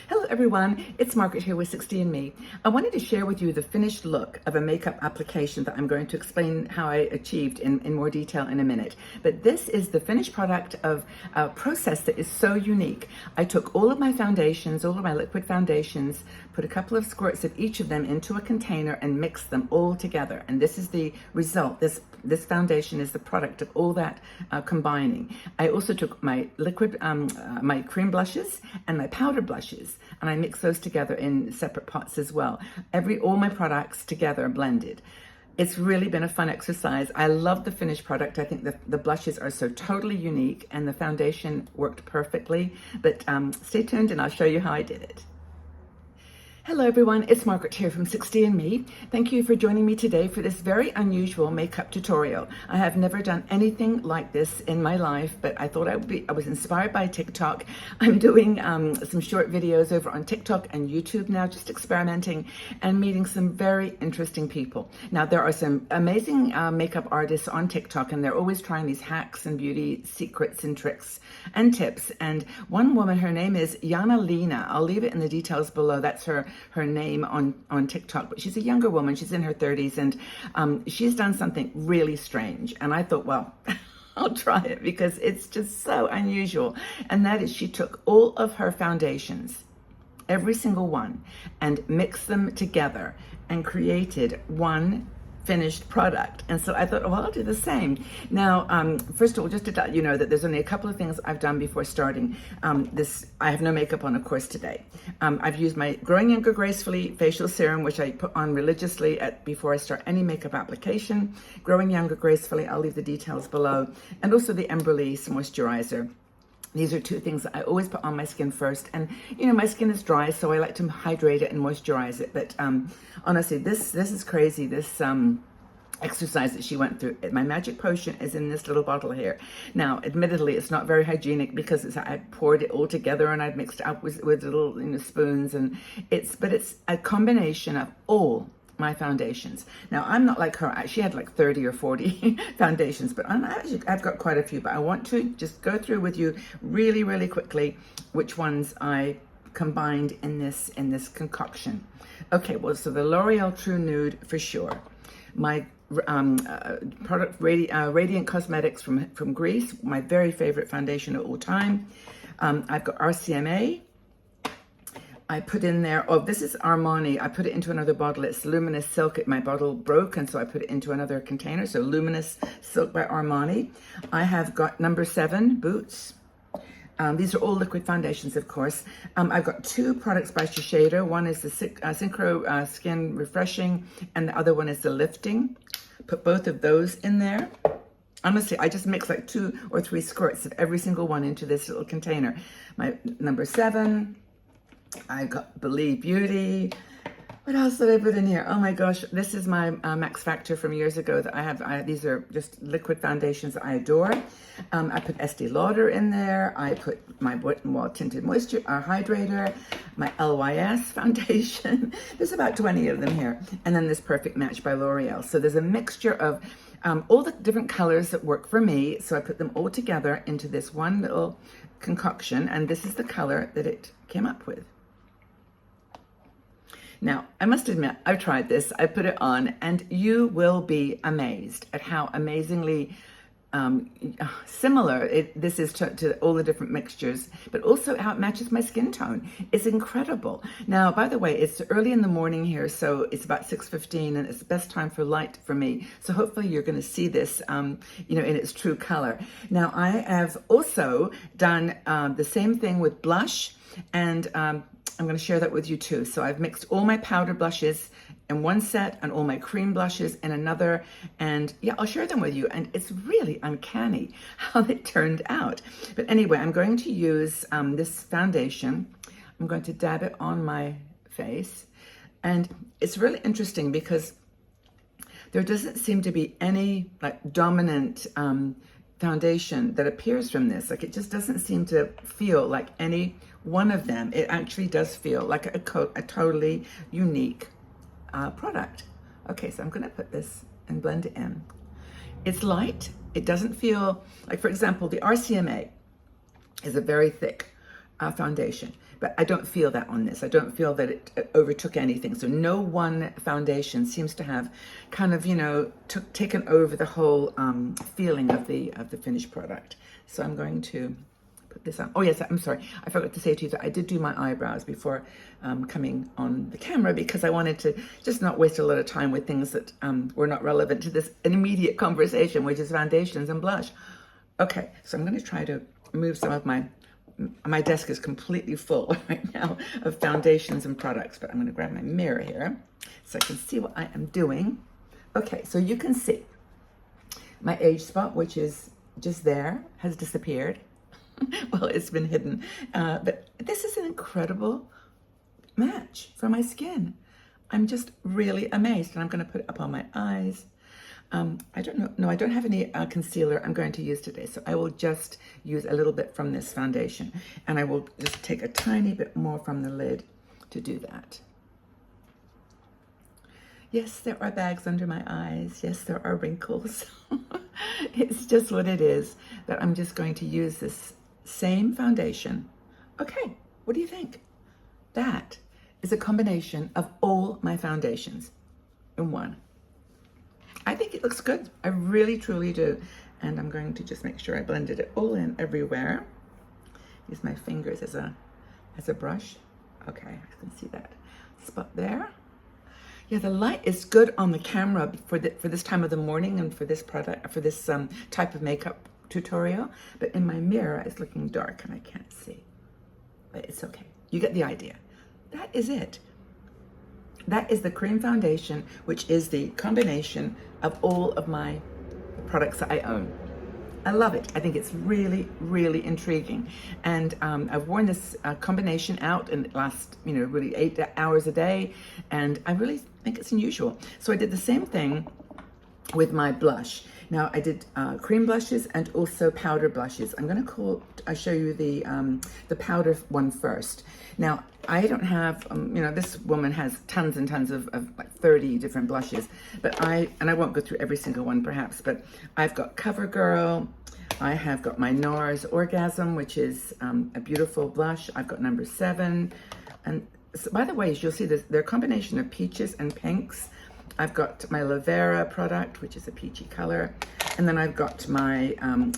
Hello everyone, it's Margaret here with 60andMe. I wanted to share with you the finished look of a makeup application that I'm going to explain how I achieved in more detail in a minute. But this is the finished product of a process that is so unique. I took all of my foundations, all of my liquid foundations, put a couple of squirts of each of them into a container and mixed them all together. And this is the result. This foundation is the product of all that combining. I also took my liquid, my cream blushes and my powder blushes, and I mix those together in separate pots as well. All my products together blended. It's really been a fun exercise. I love the finished product. I think the blushes are so totally unique and the foundation worked perfectly. But stay tuned and I'll show you how I did it. Hello everyone, it's Margaret here from 60andMe. Thank you for joining me today for this very unusual makeup tutorial. I have never done anything like this in my life, but I thought I was inspired by TikTok. I'm doing some short videos over on TikTok and YouTube now, just experimenting and meeting some very interesting people. Now there are some amazing makeup artists on TikTok, and they're always trying these hacks and beauty secrets and tricks and tips. And one woman, her name is Yana Lena. I'll leave it in the details below. That's her name on TikTok, but she's a younger woman. She's in her 30s, and she's done something really strange. And I thought, well, I'll try it because it's just so unusual. And that is, she took all of her foundations, every single one, and mixed them together and created one finished product. And so I thought, well, I'll do the same. Now, first of all, just to let you know that there's only a couple of things I've done before starting this. I have no makeup on, of course, today. I've used my Growing Younger Gracefully facial serum, which I put on religiously before I start any makeup application. Growing Younger Gracefully, I'll leave the details below. And also the Emberlise moisturizer. These are two things that I always put on my skin first. And, you know, my skin is dry, so I like to hydrate it and moisturize it. But honestly, this is crazy. This exercise that she went through. My magic potion is in this little bottle here. Now, admittedly, it's not very hygienic because I poured it all together and I'd mixed it up with little spoons. And it's a combination of all my foundations. Now, I'm not like her. She had like 30 or 40 foundations, but I've got quite a few. But I want to just go through with you really, really quickly which ones I combined in this concoction. Okay, well, so the L'Oreal True Nude for sure. My product Radiant Cosmetics from Greece, my very favorite foundation of all time. I've got RCMA. I put in there, oh, this is Armani. I put it into another bottle. It's Luminous Silk. My bottle broke, and so I put it into another container. So Luminous Silk by Armani. I have got number 7 Boots. These are all liquid foundations, of course. I've got 2 products by Shiseido. One is the Synchro Skin Refreshing, and the other one is the Lifting. Put both of those in there. Honestly, I just mix like 2 or 3 squirts of every single one into this little container. My number 7. I got Believe Beauty. What else did I put in here? Oh my gosh, this is my Max Factor from years ago that I have. These are just liquid foundations that I adore. I put Estee Lauder in there. I put my Wet n Wild Tinted Moisture Hydrator, my LYS foundation. There's about 20 of them here. And then this Perfect Match by L'Oreal. So there's a mixture of all the different colors that work for me. So I put them all together into this one little concoction. And this is the color that it came up with. Now, I must admit, I've tried this, I put it on, and you will be amazed at how amazingly similar this is to all the different mixtures, but also how it matches my skin tone. It's incredible. Now, by the way, it's early in the morning here, so it's about 6:15, and it's the best time for light for me. So hopefully you're going to see this, in its true color. Now, I have also done the same thing with blush, and I'm going to share that with you too. So I've mixed all my powder blushes in one set and all my cream blushes in another. And yeah, I'll share them with you. And it's really uncanny how they turned out. But anyway, I'm going to use this foundation. I'm going to dab it on my face. And it's really interesting because there doesn't seem to be any like dominant foundation that appears from this. Like, it just doesn't seem to feel like any one of them. It actually does feel like a totally unique product. Okay, so I'm going to put this and blend it in. It's light. It doesn't feel like, for example, the RCMA is a very thick foundation. but I don't feel that on this. I don't feel that it overtook anything. So no one foundation seems to have kind of, taken over the whole feeling of the finished product. So I'm going to put this on. Oh yes, I'm sorry. I forgot to say to you that I did do my eyebrows before coming on the camera, because I wanted to just not waste a lot of time with things that were not relevant to this immediate conversation, which is foundations and blush. Okay, so I'm going to try to move some of my desk is completely full right now of foundations and products, but I'm going to grab my mirror here so I can see what I am doing. Okay, so you can see my age spot, which is just there, has disappeared. Well, it's been hidden, but this is an incredible match for my skin. I'm just really amazed, and I'm going to put it up on my eyes. I don't know. No, I don't have any concealer I'm going to use today. So I will just use a little bit from this foundation, and I will just take a tiny bit more from the lid to do that. Yes, there are bags under my eyes. Yes, there are wrinkles. It's just what it is, that I'm just going to use this same foundation. Okay, what do you think? That is a combination of all my foundations in one. I think it looks good. I really, truly do. And I'm going to just make sure I blended it all in everywhere. Use my fingers as a brush. Okay, I can see that spot there. Yeah, the light is good on the camera for this time of the morning and for this product, for this type of makeup tutorial. But in my mirror, it's looking dark and I can't see. But it's okay. You get the idea. That is it. That is the cream foundation, which is the combination of all of my products that I own. I love it. I think it's really, really intriguing. And I've worn this combination out and it lasts, really 8 hours a day. And I really think it's unusual. So I did the same thing with my blush. Now I did cream blushes and also powder blushes. I'm going to show you the powder one first. Now I don't have, this woman has tons and tons of like 30 different blushes, but I won't go through every single one perhaps, but I've got CoverGirl. I have got my NARS Orgasm, which is a beautiful blush. I've got number 7. And so, by the way, as you'll see, they're a combination of peaches and pinks. I've got my Lavera product, which is a peachy color. And then I've got my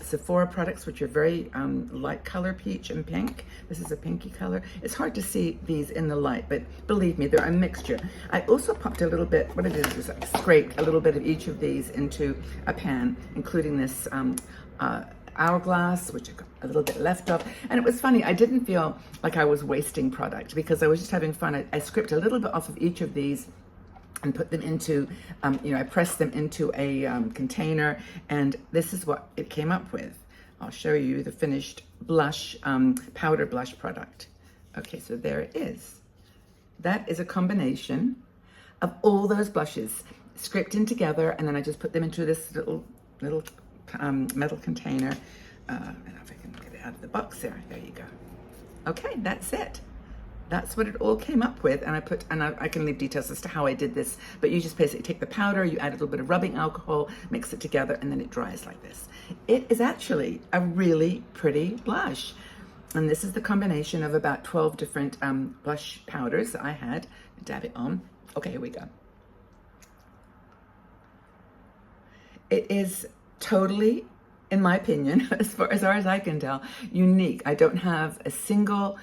Sephora products, which are very light color, peach and pink. This is a pinky color. It's hard to see these in the light, but believe me, they're a mixture. I also popped a little bit, what it is I scraped a little bit of each of these into a pan, including this Hourglass, which I got a little bit left of. And it was funny, I didn't feel like I was wasting product because I was just having fun. I scraped a little bit off of each of these and put them into, I pressed them into a container, and this is what it came up with. I'll show you the finished blush, powder blush product. Okay, so there it is. That is a combination of all those blushes scraped in together, and then I just put them into this little metal container. And if I can get it out of the box there you go. Okay, that's it. That's what it all came up with, and I can leave details as to how I did this, but you just basically take the powder, you add a little bit of rubbing alcohol, mix it together, and then it dries like this. It is actually a really pretty blush, and this is the combination of about 12 different blush powders that I had. Dab it on. Okay, here we go. It is totally, in my opinion, as far as I can tell, unique. I don't have a single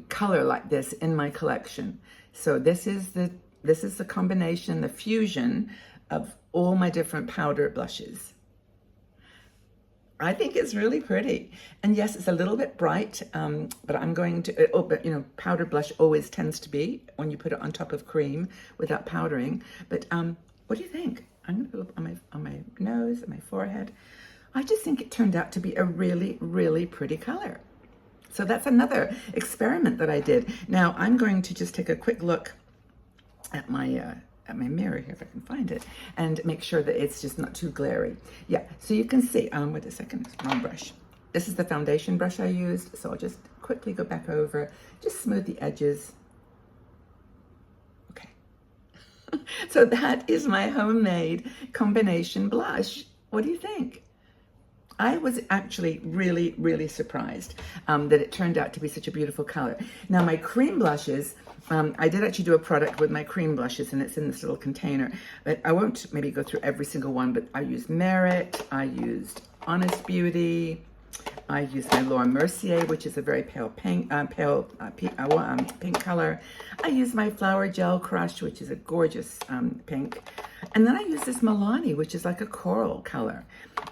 color like this in my collection. So this is the combination, the fusion of all my different powder blushes. I think it's really pretty. And yes, it's a little bit bright, but I'm going to, powder blush always tends to be when you put it on top of cream without powdering. But what do you think? I'm going to put it on my nose, and my forehead. I just think it turned out to be a really, really pretty color. So that's another experiment that I did. Now I'm going to just take a quick look at my mirror here, if I can find it, and make sure that it's just not too glary. Yeah, so you can see, wait a second, wrong brush. This is the foundation brush I used, so I'll just quickly go back over, just smooth the edges. Okay. So that is my homemade combination blush. What do you think? I was actually really, really surprised that it turned out to be such a beautiful color. Now my cream blushes, I did actually do a product with my cream blushes, and it's in this little container, but I won't maybe go through every single one, but I used Merit, I used Honest Beauty, I used my Laura Mercier, which is a very pale pink, pink color. I used my Flower Gel Crush, which is a gorgeous pink. And then I used this Milani, which is like a coral color.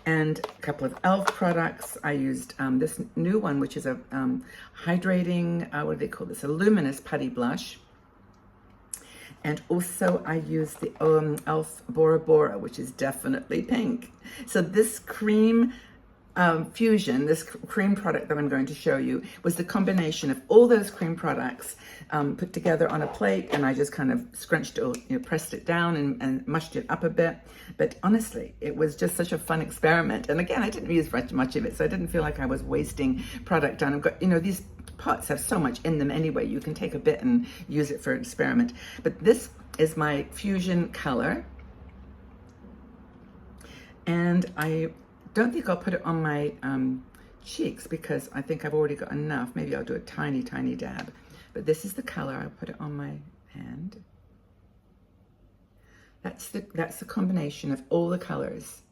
And a couple of e.l.f. products. I used this new one, which is a hydrating, what do they call this? A luminous putty blush. And also I used the e.l.f. Bora Bora, which is definitely pink. So this cream fusion, this cream product that I'm going to show you, was the combination of all those cream products put together on a plate, and I just kind of scrunched it, pressed it down and mushed it up a bit. But honestly, it was just such a fun experiment. And again, I didn't use much of it, so I didn't feel like I was wasting product. And I've got, these pots have so much in them anyway, you can take a bit and use it for an experiment. But this is my fusion color. And I don't think I'll put it on my cheeks because I think I've already got enough. Maybe I'll do a tiny, tiny dab. But this is the color. I'll put it on my hand. That's the combination of all the colors.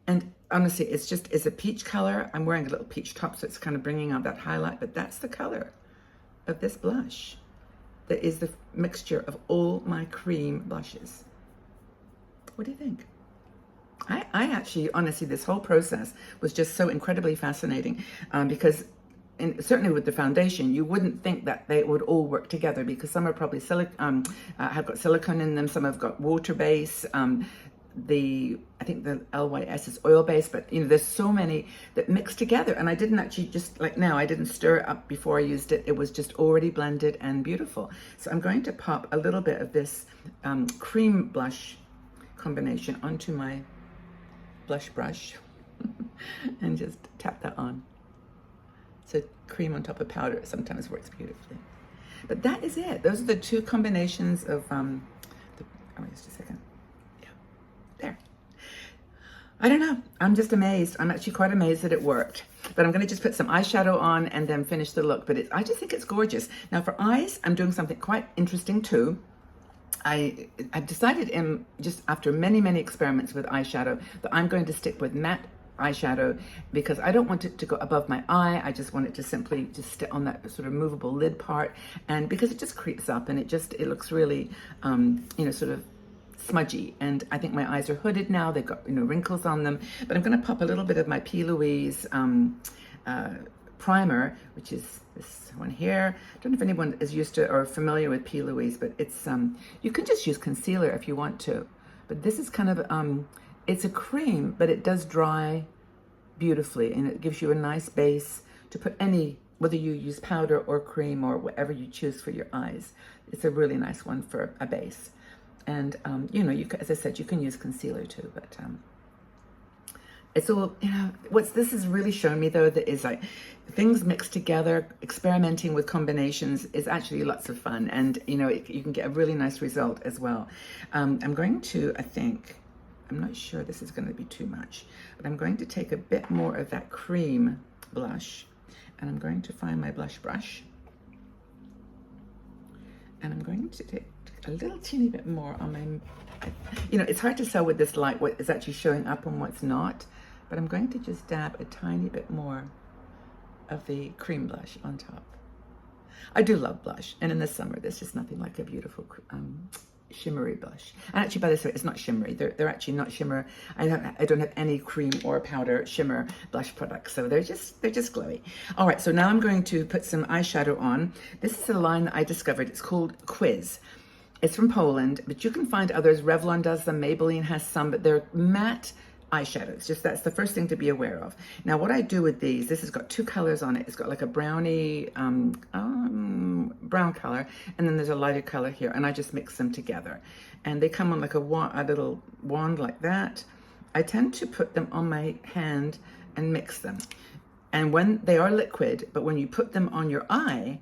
And honestly, it's a peach color. I'm wearing a little peach top, so it's kind of bringing out that highlight, but that's the color of this blush. That is the mixture of all my cream blushes. What do you think? I actually, honestly, this whole process was just so incredibly fascinating because certainly with the foundation, you wouldn't think that they would all work together because some are probably have got silicone in them, some have got water base. I think the LYS is oil based, but there's so many that mix together, and I didn't actually I didn't stir it up before I used it. It was just already blended and beautiful. So I'm going to pop a little bit of this cream blush combination onto my blush brush and just tap that on. So cream on top of powder sometimes works beautifully. But that is it. Those are the two combinations of just a second. Yeah, there. I don't know. I'm just amazed. I'm actually quite amazed that it worked. But I'm going to just put some eyeshadow on and then finish the look. But I just think it's gorgeous. Now for eyes, I'm doing something quite interesting too. I've decided just after many, many experiments with eyeshadow that I'm going to stick with matte eyeshadow because I don't want it to go above my eye. I just want it to simply just sit on that sort of movable lid part, and because it just creeps up and it looks really, sort of smudgy. And I think my eyes are hooded now. They've got, wrinkles on them. But I'm going to pop a little bit of my P. Louise primer, which is this one here. I don't know if anyone is used to or familiar with P. Louise, but it's you can just use concealer if you want to. But this is kind of it's a cream, but it does dry beautifully, and it gives you a nice base to put whether you use powder or cream or whatever you choose for your eyes. It's a really nice one for a base. And as I said, you can use concealer too, but it's all, what this has really shown me though, that is like things mixed together, experimenting with combinations is actually lots of fun. And, you can get a really nice result as well. I'm going to, I'm not sure this is going to be too much, but I'm going to take a bit more of that cream blush, and I'm going to find my blush brush. And I'm going to take a little teeny bit more on my, it's hard to tell with this light what is actually showing up and what's not, but I'm going to just dab a tiny bit more of the cream blush on top. I do love blush, and in the summer, there's just nothing like a beautiful shimmery blush. And actually, by the way, it's not shimmery. They're actually not shimmer. I don't have any cream or powder shimmer blush products, so they're just glowy. All right, so now I'm going to put some eyeshadow on. This is a line that I discovered. It's called Quiz. It's from Poland, but you can find others. Revlon does them, Maybelline has some, but they're matte eyeshadows. Just that's the first thing to be aware of. Now, what I do with these, this has got two colors on it. It's got like a brownie, brown color, and then there's a lighter color here, and I just mix them together. And they come on like a little wand like that. I tend to put them on my hand and mix them. And when they are liquid, but when you put them on your eye,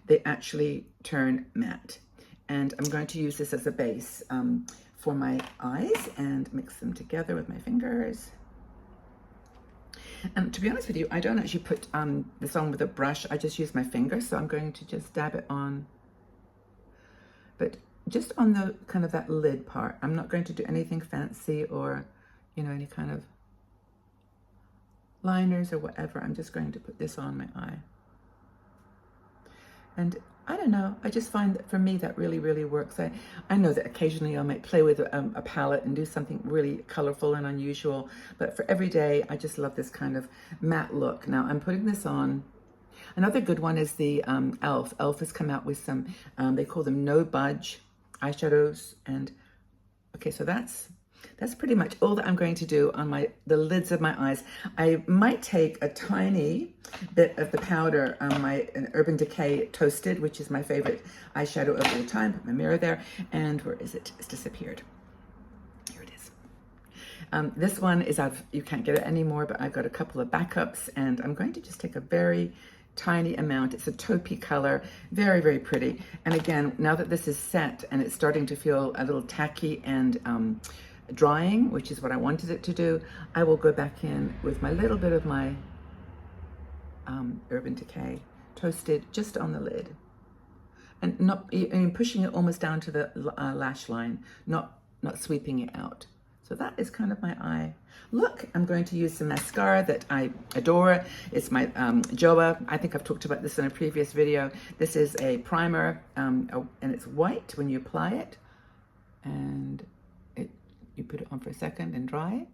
they actually turn matte. And I'm going to use this as a base for my eyes and mix them together with my fingers. And to be honest with you, I don't actually put this on with a brush. I just use my finger. So I'm going to just dab it on. But just on the kind of that lid part. I'm not going to do anything fancy or, you know, any kind of liners or whatever. I'm just going to put this on my eye. And I don't know, I just find that for me that really, really works. I know that occasionally I might play with a palette and do something really colorful and unusual, but for every day, I just love this kind of matte look. Now I'm putting this on. Another good one is the e.l.f. e.l.f. has come out with some, they call them no budge eyeshadows. And okay, so that's pretty much all that I'm going to do on the lids of my eyes. I might take a tiny bit of the powder on my Urban Decay Toasted, which is my favorite eyeshadow of all time. Put my mirror there, and where is it? It's disappeared. Here it is. This one is you can't get it anymore, but I've got a couple of backups, and I'm going to just take a very tiny amount. It's a taupey color, very, very pretty. And again, now that this is set and it's starting to feel a little tacky and drying, which is what I wanted it to do, I will go back in with my little bit of my Urban Decay Toasted just on the lid, and pushing it almost down to the lash line, not sweeping it out. So that is kind of my eye look. I'm going to use some mascara that I adore. It's my Joa. I think I've talked about this in a previous video. This is a primer, and it's white when you apply it, and you put it on for a second and dry.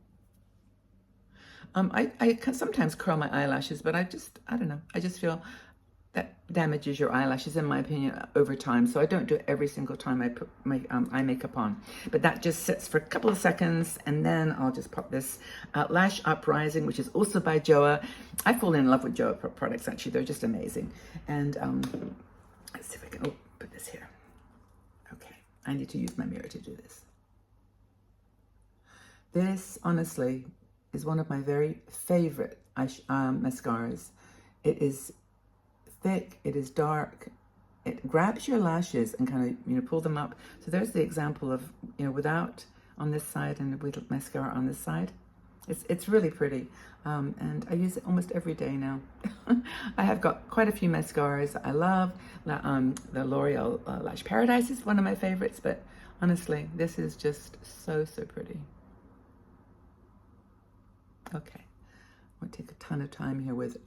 I can sometimes curl my eyelashes, but I don't know. I just feel that damages your eyelashes, in my opinion, over time. So I don't do it every single time I put my eye makeup on. But that just sits for a couple of seconds, and then I'll just pop this Lash Uprising, which is also by Joa. I fall in love with Joa products, actually. They're just amazing. And let's see if I can put this here. Okay, I need to use my mirror to do this. This, honestly, is one of my very favorite mascaras. It is thick, it is dark, it grabs your lashes and kind of, pull them up. So there's the example of, without on this side and with mascara on this side. It's really pretty. And I use it almost every day now. I have got quite a few mascaras I love. The L'Oreal Lash Paradise is one of my favorites, but honestly, this is just so, so pretty. Okay, I won't take a ton of time here with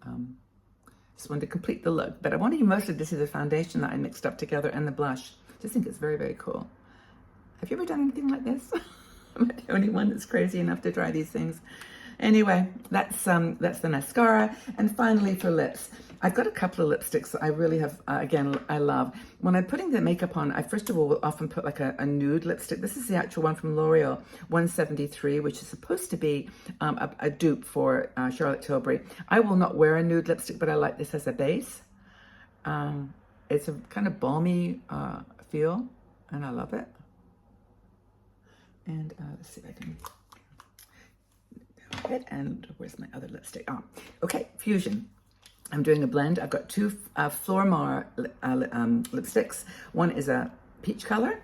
just want to complete the look, but I want to use mostly this is the foundation that I mixed up together and the blush. Just think it's very, very cool. Have you ever done anything like this? Am I the only one that's crazy enough to try these things? Anyway, that's the mascara. And finally for lips, I've got a couple of lipsticks that I really have, again, I love. When I'm putting the makeup on, I first of all will often put like a nude lipstick. This is the actual one from L'Oreal 173, which is supposed to be a dupe for Charlotte Tilbury. I will not wear a nude lipstick, but I like this as a base. It's a kind of balmy feel, and I love it. And let's see if I can it. And where's my other lipstick? Okay, Fusion. I'm doing a blend. I've got two Flormar lipsticks. One is a peach color.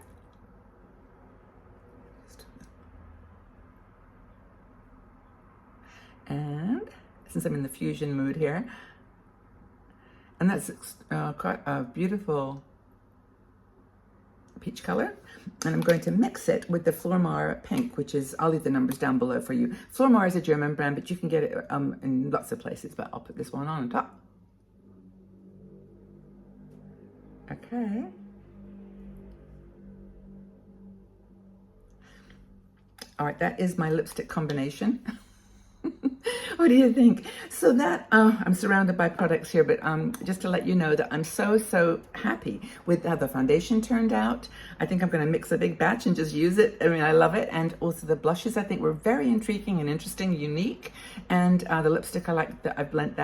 And since I'm in the Fusion mood here, and that's quite a beautiful peach color. And I'm going to mix it with the Flormar pink, which is, I'll leave the numbers down below for you. Flormar is a German brand, but you can get it in lots of places, but I'll put this one on top. Okay. All right, that is my lipstick combination. What do you think? So that, I'm surrounded by products here, but just to let you know that I'm so, so happy with how the foundation turned out. I think I'm going to mix a big batch and just use it. I mean, I love it. And also the blushes, I think were very intriguing and interesting, unique. And the lipstick, I like that I've blended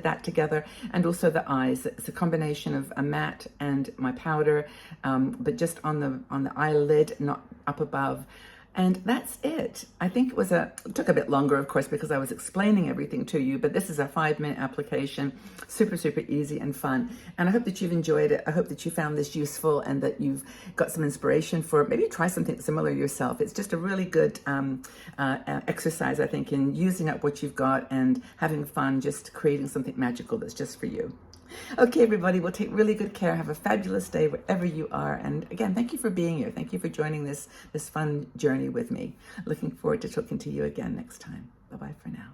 that together. And also the eyes. It's a combination of a matte and my powder, but just on the eyelid, not up above. And that's it. I think it took a bit longer, of course, because I was explaining everything to you, but this is a 5-minute application, super, super easy and fun. And I hope that you've enjoyed it. I hope that you found this useful and that you've got some inspiration for it. Maybe try something similar yourself. It's just a really good exercise, I think, in using up what you've got and having fun, just creating something magical that's just for you. Okay, everybody, well, take really good care. Have a fabulous day wherever you are. And again, thank you for being here. Thank you for joining this fun journey with me. Looking forward to talking to you again next time. Bye-bye for now.